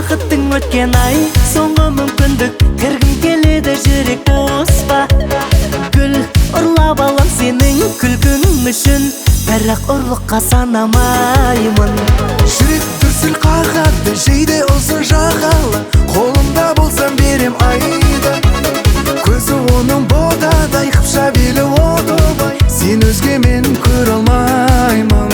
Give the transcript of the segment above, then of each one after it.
Вақыттың өткен ай, соңғы мүмкіндік, кіргім келеді жүрек боспа. Гүл ұрлап алам сенің күлкің үшін, бірақ ұрлыққа санамаймын. Жүрек дүрсіл қағады, жейде ұзын жағалы, қолымда болсам берем айды. Көзі оның бодадай, қыпша белі одобай, сен өзге мен көре алмаймын.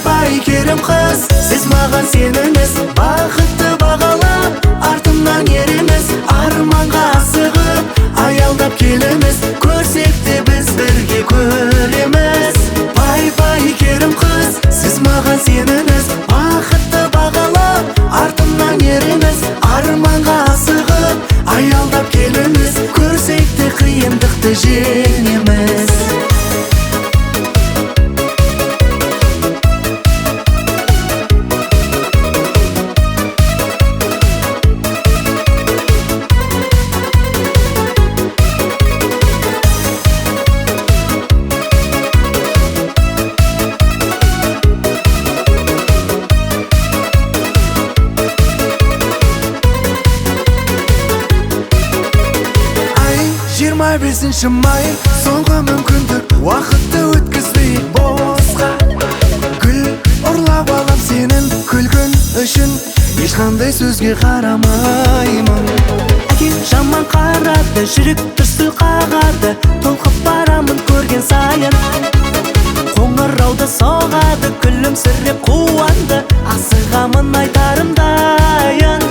Пай керім қыз, сіз маған сеніңіз, бақытты бағалап, артымнан ереміз, арманға асығып, аялдап келеміз, көрсек те біз бірге көреміз. Пай керім қыз, сіз маған сеніңіз, бақытты бағалап, артымнан ереміз, арманға асығып, аялдап келеміз, көрсек те қиындықты жеңеміз. Бесінші май, соңғы мүмкіндік, уақытты өткізбейік босқа. Гүл ұрлап алам сенің күлкің үшін, ешқандай сөзге қарамаймын. Әкең жаман қарады, жүрек дүрсіл қағады, толқып барамын көрген сайын. Қоңырауды соғады, күлімсіреп қуанды, асығамын айтарым дайын.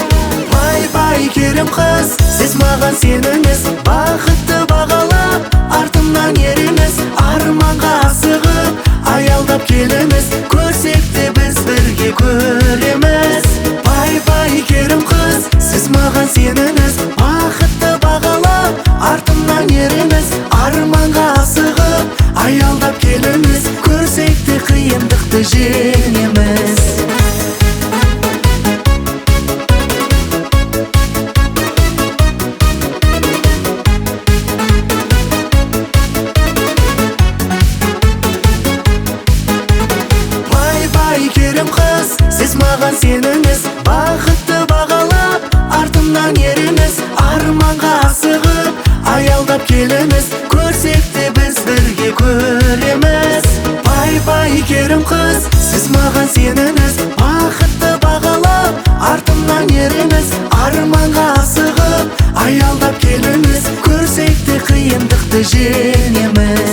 Пай керім қыз, сіз маған сеніңіз, бақытты бағалап, артымнан ереміз, арманға асығып, аялдап келеміз, көрсек те біз бірге көреміз. Пай керім қыз, сіз маған сеніңіз, бақытты бағалап, артымнан ереміз, арманға асығып, аялдап келеміз, көрсек те қиындықты жеңеміз. Керім қыз, сіз маған сеніңіз, бақытты бағалап, артымнан ереміз, арманға асығып, аялдап келеміз, көрсек те біз бірге көреміз. Пай керім қыз, сіз маған сеніңіз, бақытты бағалап, артымнан ереміз, арманға асығып, аялдап келеміз, көрсек те қиындықты жеңеміз.